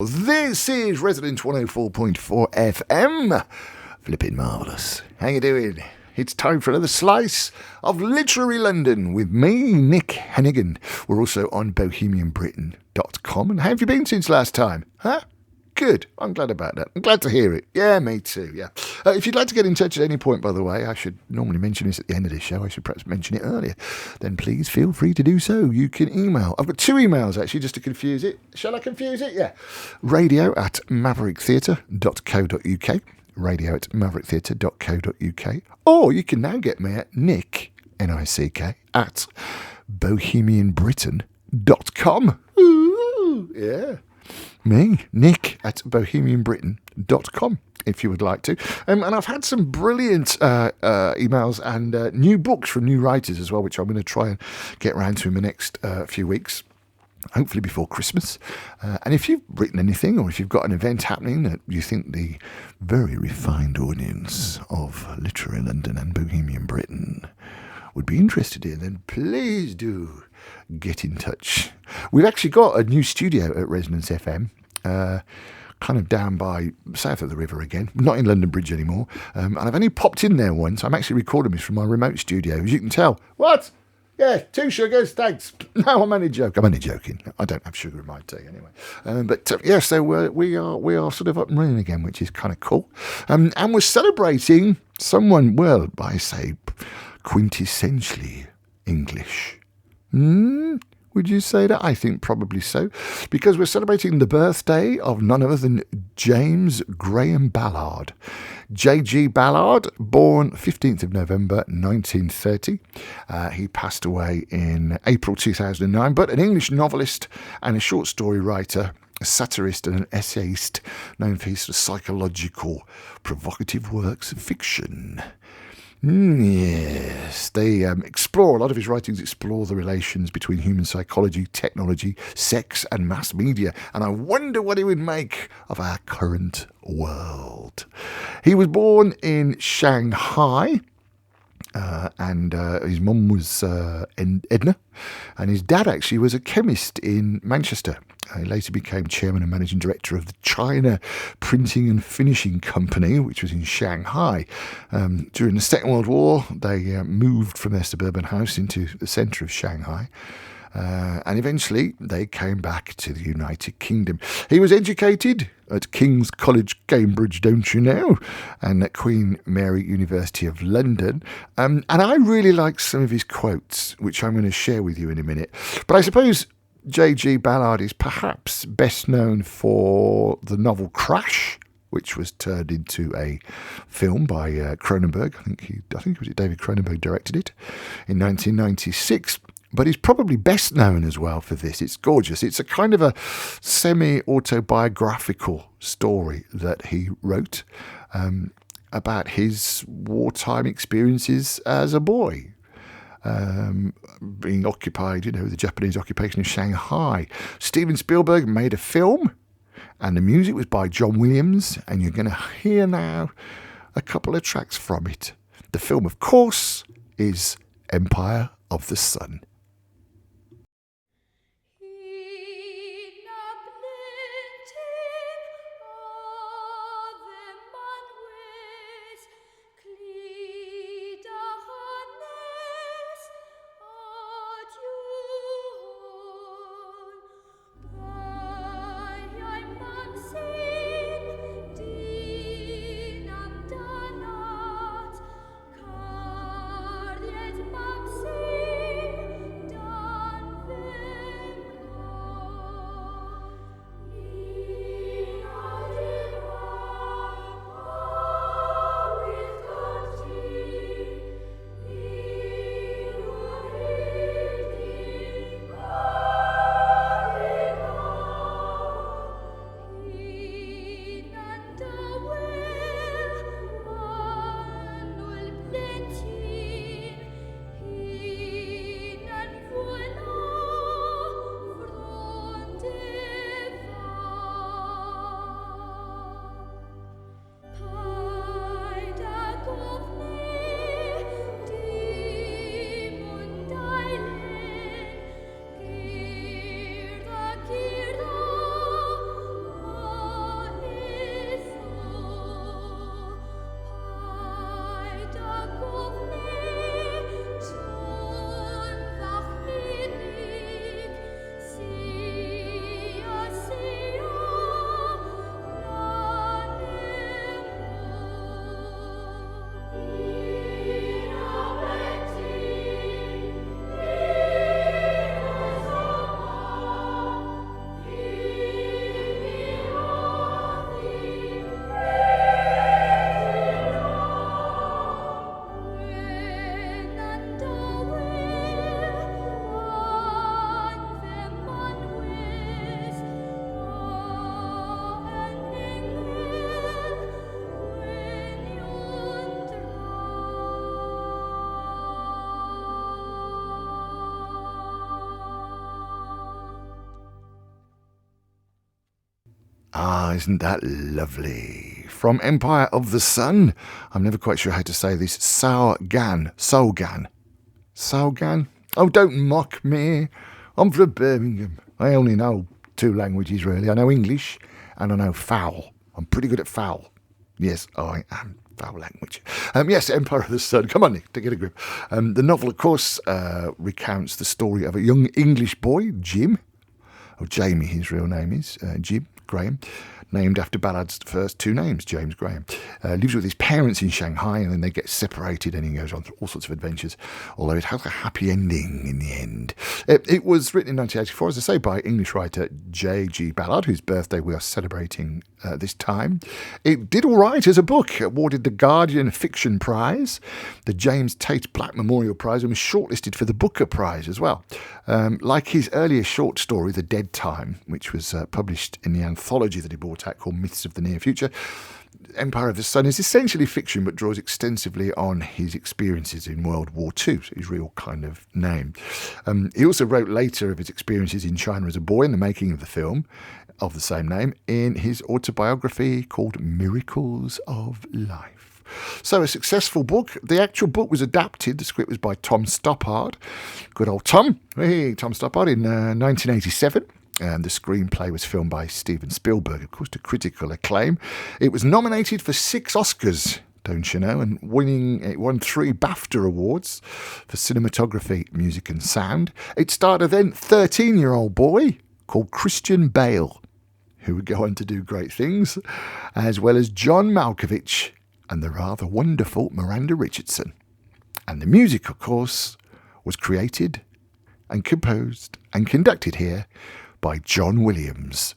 This is Resident 104.4 FM. Flipping marvellous. How you doing? It's time for another slice of Literary London with me, Nick Hennegan. We're also on bohemianbritain.com. And how have you been since last time? Huh? Good. I'm glad about that. I'm glad to hear it. Yeah, me too, yeah. If you'd like to get in touch at any point, by the way, I should normally mention this at the end of this show. I should perhaps mention it earlier. Then please feel free to do so. You can email. I've got two emails, actually, just to confuse it. Shall I confuse it? Yeah. radio@mavericktheatre.co.uk. radio@mavericktheatre.co.uk. Or you can now get me at Nick, N-I-C-K, at bohemianbritain.com. Ooh, yeah. Me, Nick, at bohemianbritain.com, if you would like to. And I've had some brilliant emails and new books from new writers as well, which I'm going to try and get round to in the next few weeks, hopefully before Christmas. And if you've written anything, or if you've got an event happening that you think the very refined audience of Literary London and Bohemian Britain would be interested in, then please do get in touch. We've actually got a new studio at Resonance FM, kind of down by south of the river again, not in London Bridge anymore. And I've only popped in there once. I'm actually recording this from my remote studio, as you can tell. What? Yeah, 2 sugars, thanks. No, I'm only joking. I don't have sugar in my tea anyway. So we are sort of up and running again, which is kind of cool. And we're celebrating someone, well, I say quintessentially English. Would you say that? I think probably so, because we're celebrating the birthday of none other than James Graham Ballard. J.G. Ballard, born 15th of November 1930. He passed away in April 2009, but an English novelist and a short story writer, a satirist and an essayist known for his psychological, provocative works of fiction. Yes, they explore, a lot of his writings explore the relations between human psychology, technology, sex and mass media, and I wonder what he would make of our current world. He was born in Shanghai, and his mum was Edna, and his dad actually was a chemist in Manchester. He later became chairman and managing director of the China Printing and Finishing Company, which was in Shanghai. During the Second World War, they moved from their suburban house into the centre of Shanghai. And eventually they came back to the United Kingdom. He was educated at King's College, Cambridge, don't you know, and at Queen Mary University of London. And I really like some of his quotes, which I'm going to share with you in a minute. But I suppose J.G. Ballard is perhaps best known for the novel Crash, which was turned into a film by Cronenberg. I think it was David Cronenberg directed it in 1996. But he's probably best known as well for this. It's gorgeous. It's a kind of a semi-autobiographical story that he wrote about his wartime experiences as a boy. Being occupied, the Japanese occupation of Shanghai. Steven Spielberg made a film, and the music was by John Williams, and you're going to hear now a couple of tracks from it. The film, of course, is Empire of the Sun. Ah, isn't that lovely? From Empire of the Sun. I'm never quite sure how to say this. Saugan. Saugan? Oh, don't mock me. I'm from Birmingham. I only know 2 languages, really. I know English and I know foul. I'm pretty good at foul. Yes, I am. Foul language. Yes, Empire of the Sun. Come on, Nick, to get a grip. The novel, of course, recounts the story of a young English boy, Jim, or Jamie, his real name is, Jim Graham, named after Ballard's first 2 names, James Graham. Lives with his parents in Shanghai, and then they get separated, and he goes on through all sorts of adventures, although it has a happy ending in the end. It was written in 1984, as I say, by English writer J.G. Ballard, whose birthday we are celebrating this time. It did all right as a book, awarded the Guardian Fiction Prize, the James Tate Black Memorial Prize, and was shortlisted for the Booker Prize as well. Like his earlier short story, The Dead Time, which was published in the anthology that he brought out called Myths of the Near Future, Empire of the Sun is essentially fiction but draws extensively on his experiences in World War II, his real kind of name. He also wrote later of his experiences in China as a boy and the making of the film of the same name in his autobiography called Miracles of Life. So a successful book. The actual book was adapted. The script was by Tom Stoppard. Good old Tom. Hey, Tom Stoppard in 1987. The screenplay was filmed by Steven Spielberg, of course, to critical acclaim. It was nominated for 6 Oscars, don't you know, and it won 3 BAFTA awards for cinematography, music and sound. It starred a then 13-year-old boy called Christian Bale, who would go on to do great things, as well as John Malkovich and the rather wonderful Miranda Richardson. And the music, of course, was created and composed and conducted here by John Williams.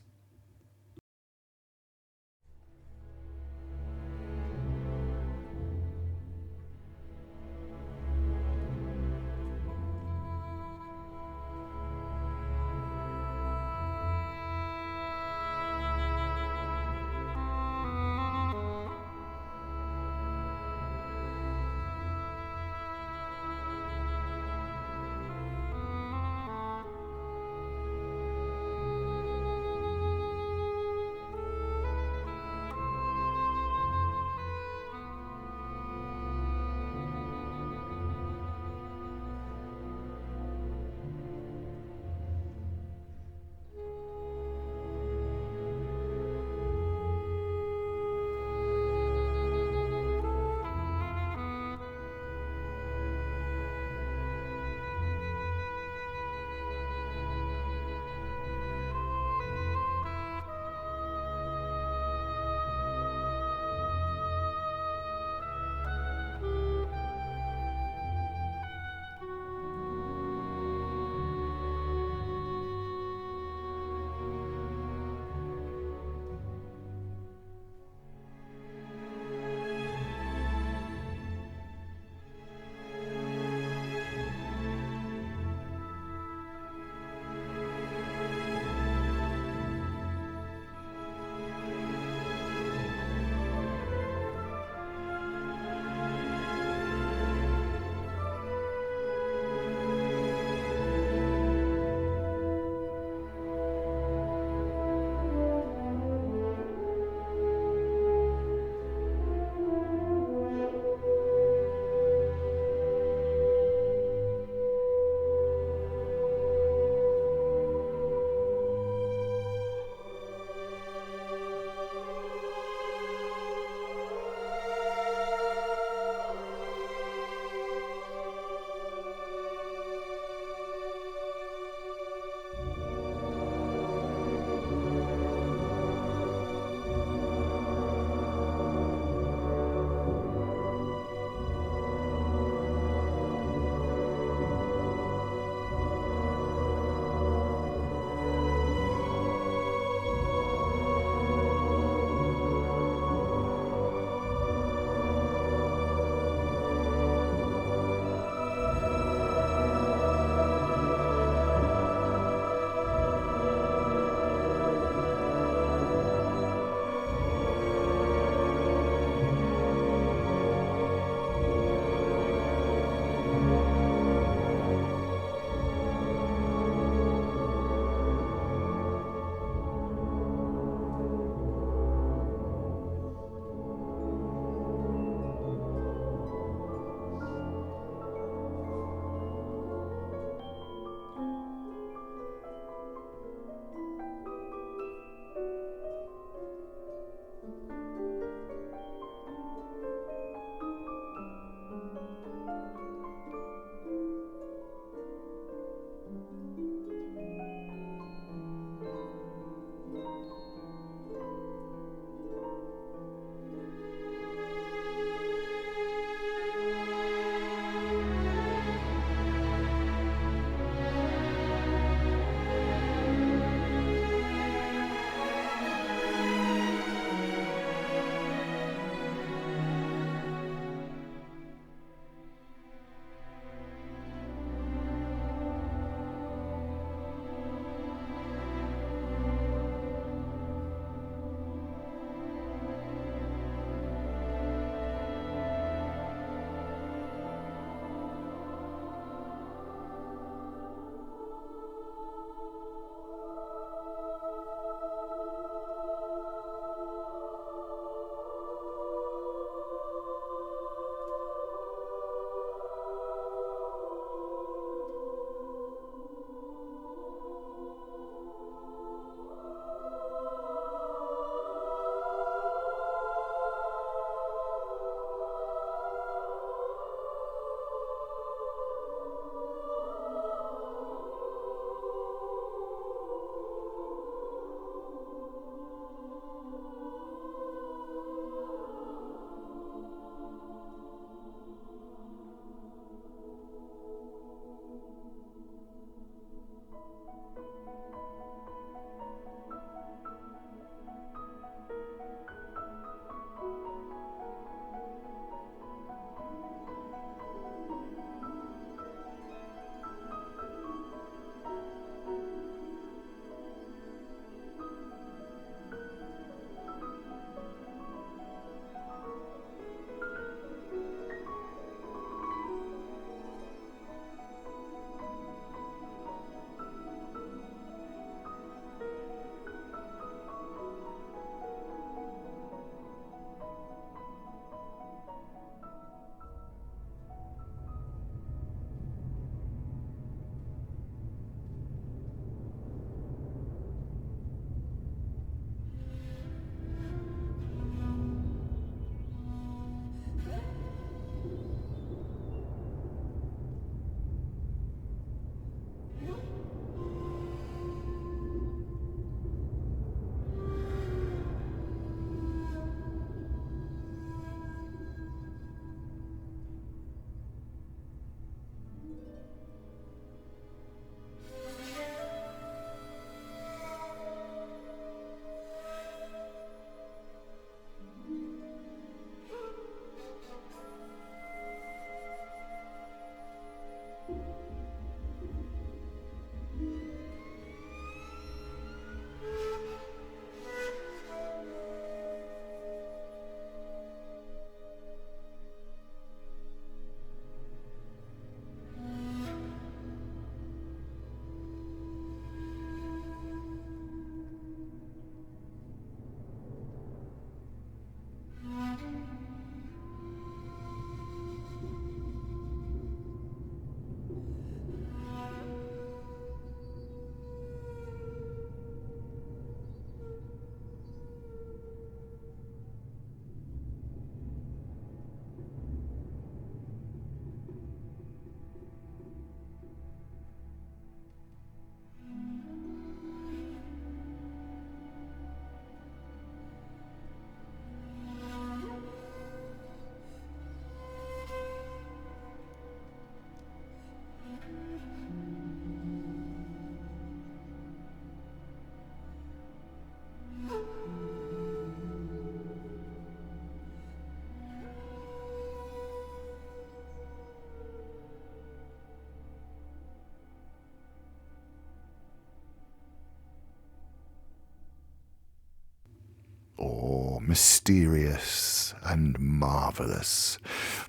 or mysterious and marvellous.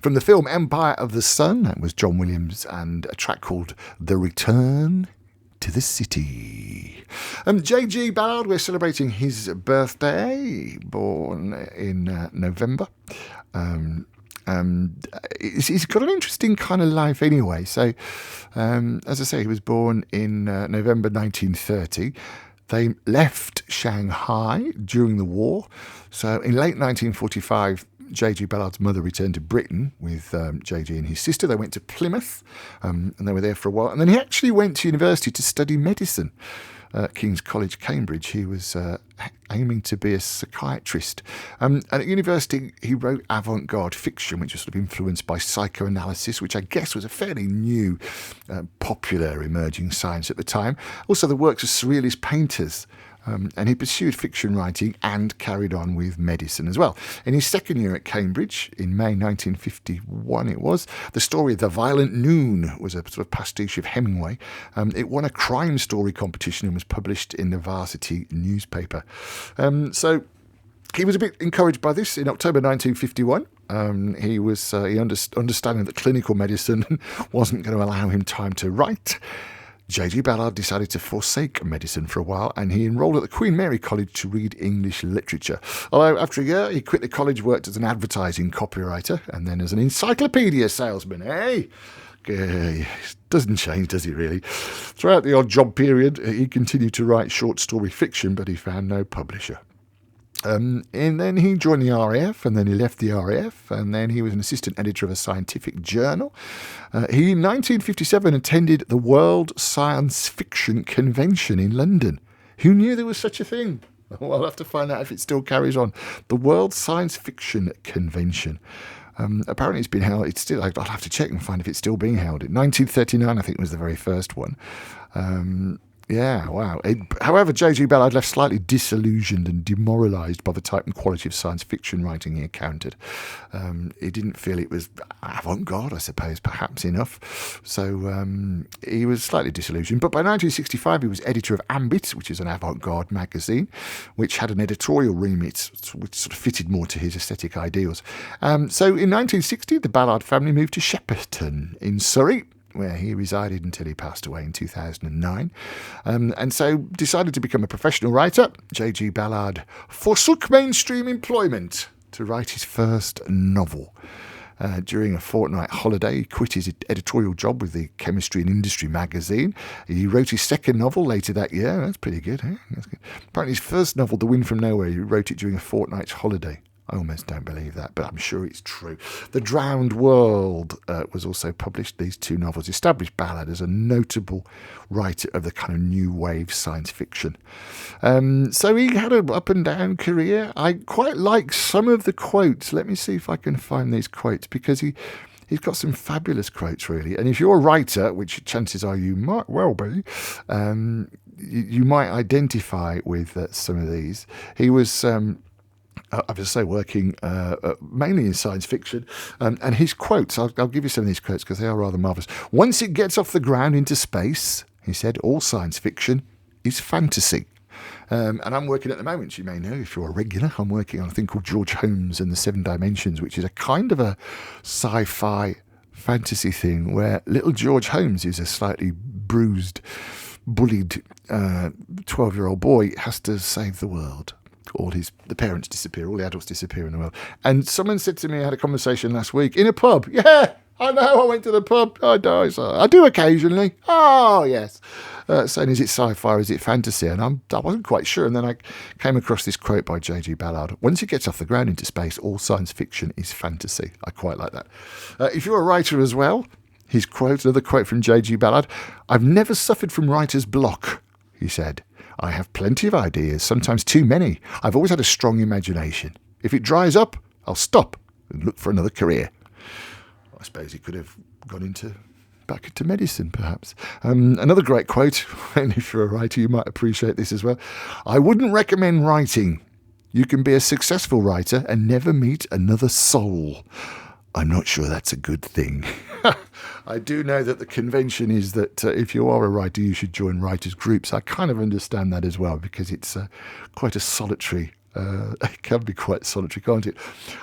From the film Empire of the Sun, that was John Williams, and a track called The Return to the City. J.G. Ballard, we're celebrating his birthday, born in November. He's got an interesting kind of life anyway. So, as I say, he was born in November 1930. They left Shanghai during the war. So in late 1945, J.G. Ballard's mother returned to Britain with J.G. and his sister. They went to Plymouth, and they were there for a while. And then he actually went to university to study medicine at King's College, Cambridge. He was aiming to be a psychiatrist. And at university, he wrote avant-garde fiction, which was sort of influenced by psychoanalysis, which I guess was a fairly new, popular emerging science at the time. Also, the works of surrealist painters. And he pursued fiction writing and carried on with medicine as well. In his second year at Cambridge, in May 1951 it was, the story The Violent Noon was a sort of pastiche of Hemingway. It won a crime story competition and was published in the Varsity newspaper. So he was a bit encouraged by this. In October 1951, he understanding that clinical medicine wasn't going to allow him time to write. J.G. Ballard decided to forsake medicine for a while, and he enrolled at the Queen Mary College to read English literature. Although after a year, he quit the college, worked as an advertising copywriter, and then as an encyclopedia salesman. Hey, doesn't change, does he really? Throughout the odd job period, he continued to write short story fiction, but he found no publisher. And then he joined the RAF, and then he left the RAF, and then he was an assistant editor of a scientific journal. He, in 1957, attended the World Science Fiction Convention in London. Who knew there was such a thing? Well, I'll have to find out if it still carries on. The World Science Fiction Convention. Apparently it's been held, I'll have to check and find if it's still being held. In 1939, I think, was the very first one. Yeah, wow. However, J.G. Ballard left slightly disillusioned and demoralised by the type and quality of science fiction writing he encountered. He didn't feel it was avant-garde, I suppose, perhaps enough. So he was slightly disillusioned. But by 1965, he was editor of Ambit, which is an avant-garde magazine, which had an editorial remit which sort of fitted more to his aesthetic ideals. So in 1960, the Ballard family moved to Shepperton in Surrey, where he resided until he passed away in 2009. And so decided to become a professional writer. J.G. Ballard forsook mainstream employment to write his first novel. During a fortnight holiday, he quit his editorial job with the Chemistry and Industry magazine. He wrote his second novel later that year. That's pretty good, eh? That's good. Apparently his first novel, The Wind from Nowhere, he wrote it during a fortnight's holiday. I almost don't believe that, but I'm sure it's true. The Drowned World was also published. These two novels established Ballard as a notable writer of the kind of new wave science fiction. So he had an up and down career. I quite like some of the quotes. Let me see if I can find these quotes, because he's got some fabulous quotes, really. And if you're a writer, which chances are you might well be, you might identify with some of these. He was... I have to say, working mainly in science fiction, and his quotes, I'll give you some of these quotes because they are rather marvellous. Once it gets off the ground into space, he said, all science fiction is fantasy. And I'm working at the moment, you may know, if you're a regular, I'm working on a thing called George Holmes and the Seven Dimensions, which is a kind of a sci-fi fantasy thing where little George Holmes is a slightly bruised, bullied 12-year-old boy, has to save the world. The parents disappear, all the adults disappear in the world. And someone said to me, I had a conversation last week in a pub. Yeah, I know, I went to the pub. I do occasionally. Oh, yes. Saying, is it sci-fi or is it fantasy? And I wasn't quite sure. And then I came across this quote by J.G. Ballard. Once it gets off the ground into space, all science fiction is fantasy. I quite like that. If you're a writer as well, his quote, another quote from J.G. Ballard, I've never suffered from writer's block, he said. I have plenty of ideas, sometimes too many. I've always had a strong imagination. If it dries up, I'll stop and look for another career. I suppose he could have gone back into medicine, perhaps. Another great quote, and if you're a writer, you might appreciate this as well. I wouldn't recommend writing. You can be a successful writer and never meet another soul. I'm not sure that's a good thing. I do know that the convention is that if you are a writer, you should join writers' groups. I kind of understand that as well, because it's quite a solitary It can be quite solitary, can't it?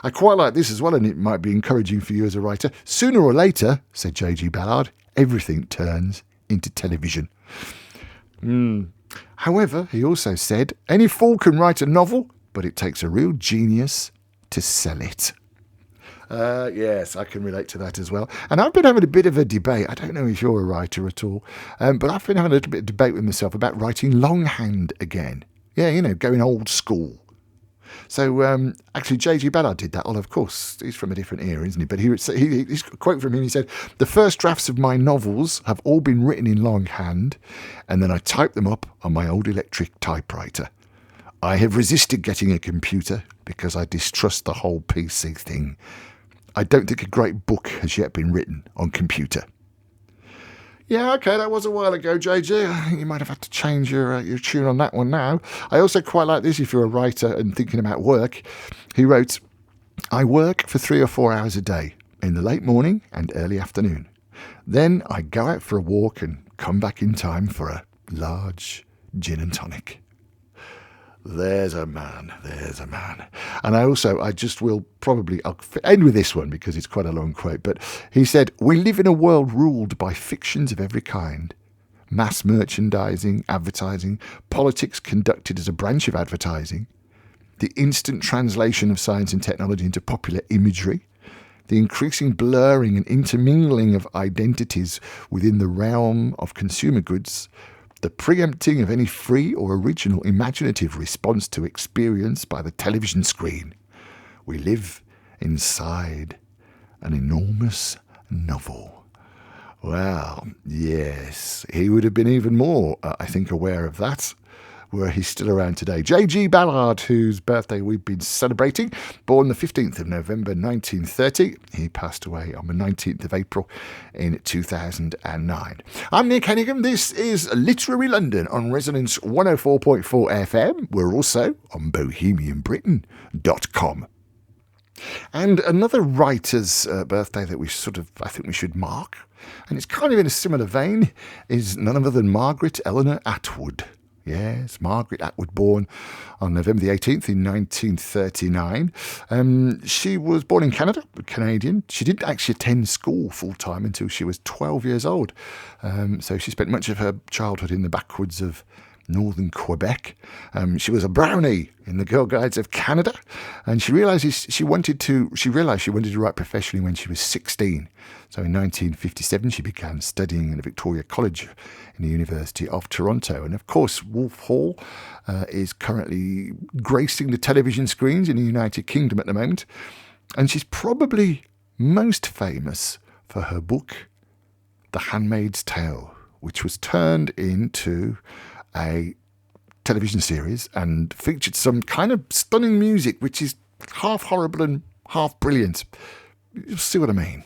I quite like this as well, and it might be encouraging for you as a writer. Sooner or later, said J.G. Ballard, everything turns into television. However, he also said, any fool can write a novel, but it takes a real genius to sell it. Yes, I can relate to that as well. And I've been having a bit of a debate. I don't know if you're a writer at all, but I've been having a little bit of debate with myself about writing longhand again. Yeah, you know, going old school. So actually, J.G. Ballard did that. Well, of course, he's from a different era, isn't he? But he's a quote from him. He said, the first drafts of my novels have all been written in longhand, and then I type them up on my old electric typewriter. I have resisted getting a computer because I distrust the whole PC thing. I don't think a great book has yet been written on computer. Yeah, okay, that was a while ago, JJ. I think you might have had to change your tune on that one now. I also quite like this if you're a writer and thinking about work. He wrote, I work for 3 or 4 hours a day in the late morning and early afternoon. Then I go out for a walk and come back in time for a large gin and tonic. There's a man. And I'll end with this one because it's quite a long quote, but he said, we live in a world ruled by fictions of every kind. Mass merchandising, advertising, politics conducted as a branch of advertising, the instant translation of science and technology into popular imagery, the increasing blurring and intermingling of identities within the realm of consumer goods, the preempting of any free or original imaginative response to experience by the television screen. We live inside an enormous novel. Well, yes, he would have been even more, I think, aware of that, were he still around today. J.G. Ballard, whose birthday we've been celebrating, born the 15th of November 1930. He passed away on the 19th of April in 2009. I'm Nick Hennegan. This is Literary London on Resonance 104.4 FM. We're also on bohemianbritain.com. And another writer's birthday that I think we should mark, and it's kind of in a similar vein, is none other than Margaret Eleanor Atwood. Yes, Margaret Atwood, born on November the 18th in 1939. She was born in Canada, Canadian. She didn't actually attend school full-time until she was 12 years old. So she spent much of her childhood in the backwoods of northern Quebec. She was a brownie in the Girl Guides of Canada, and she realised she wanted to write professionally when she was 16. So in 1957, she began studying at Victoria College in the University of Toronto. And of course, Wolf Hall is currently gracing the television screens in the United Kingdom at the moment. And she's probably most famous for her book, The Handmaid's Tale, which was turned into a television series and featured some kind of stunning music, which is half horrible and half brilliant. You'll see what I mean.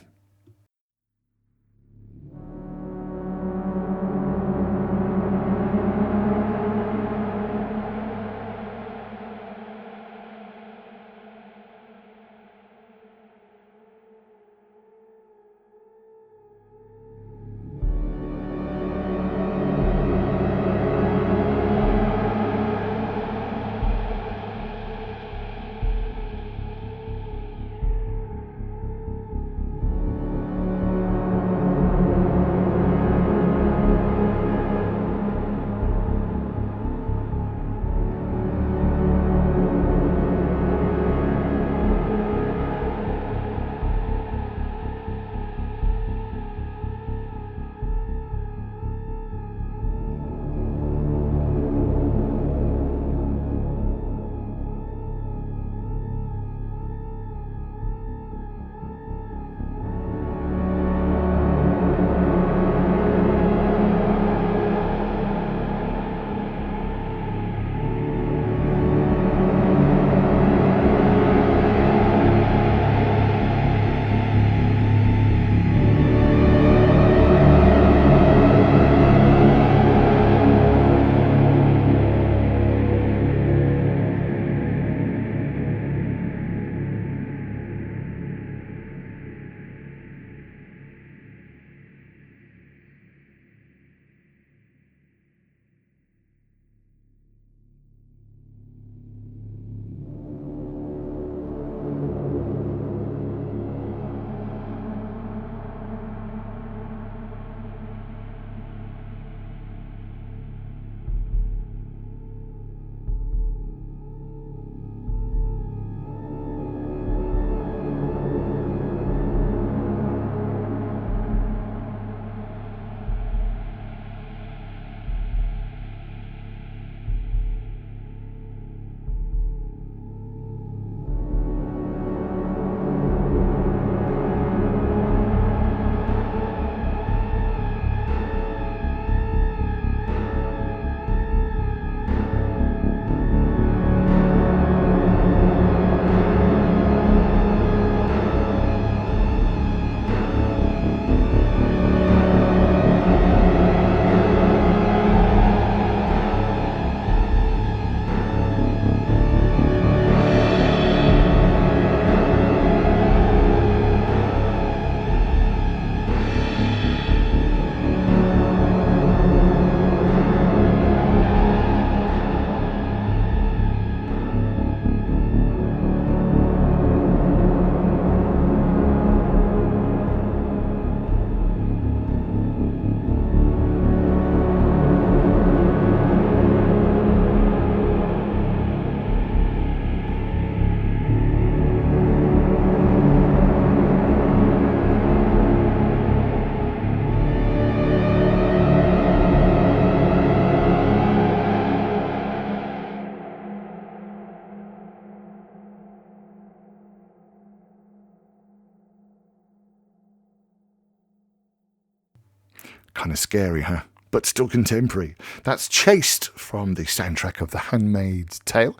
Kind of scary, huh? But still contemporary. That's Chased from the soundtrack of The Handmaid's Tale,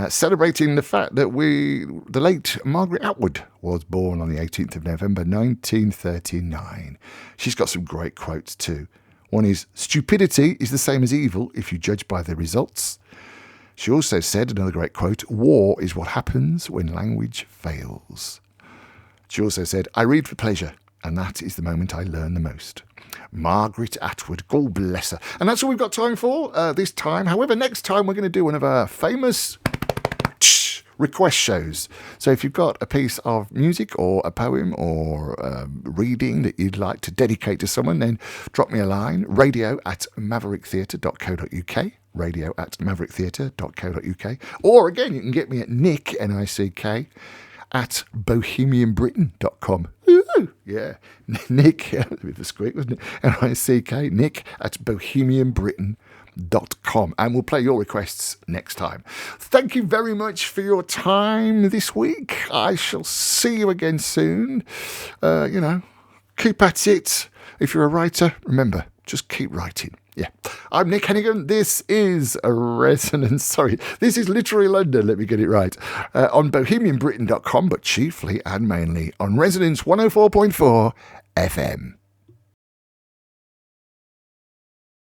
celebrating the fact that the late Margaret Atwood was born on the 18th of November 1939. She's got some great quotes too. One is, "Stupidity is the same as evil if you judge by the results." She also said, another great quote, "War is what happens when language fails." She also said, "I read for pleasure, and that is the moment I learn the most." Margaret Atwood, God bless her. And that's all we've got time for this time. However, next time we're going to do one of our famous request shows. So if you've got a piece of music or a poem or reading that you'd like to dedicate to someone, then drop me a line, radio@mavericktheatre.co.uk, radio@mavericktheatre.co.uk. Or again, you can get me at Nick, Nick, at bohemianbritain.com. Yeah, Nick, with the squeak, wasn't it? Nick, Nick at bohemianbritain.com. And we'll play your requests next time. Thank you very much for your time this week. I shall see you again soon. Keep at it. If you're a writer, remember, just keep writing. Yeah. I'm Nick Hennegan. This is a Resonance. Sorry, this is Literary London. Let me get it right. On bohemianbritain.com, but chiefly and mainly on Resonance 104.4 FM.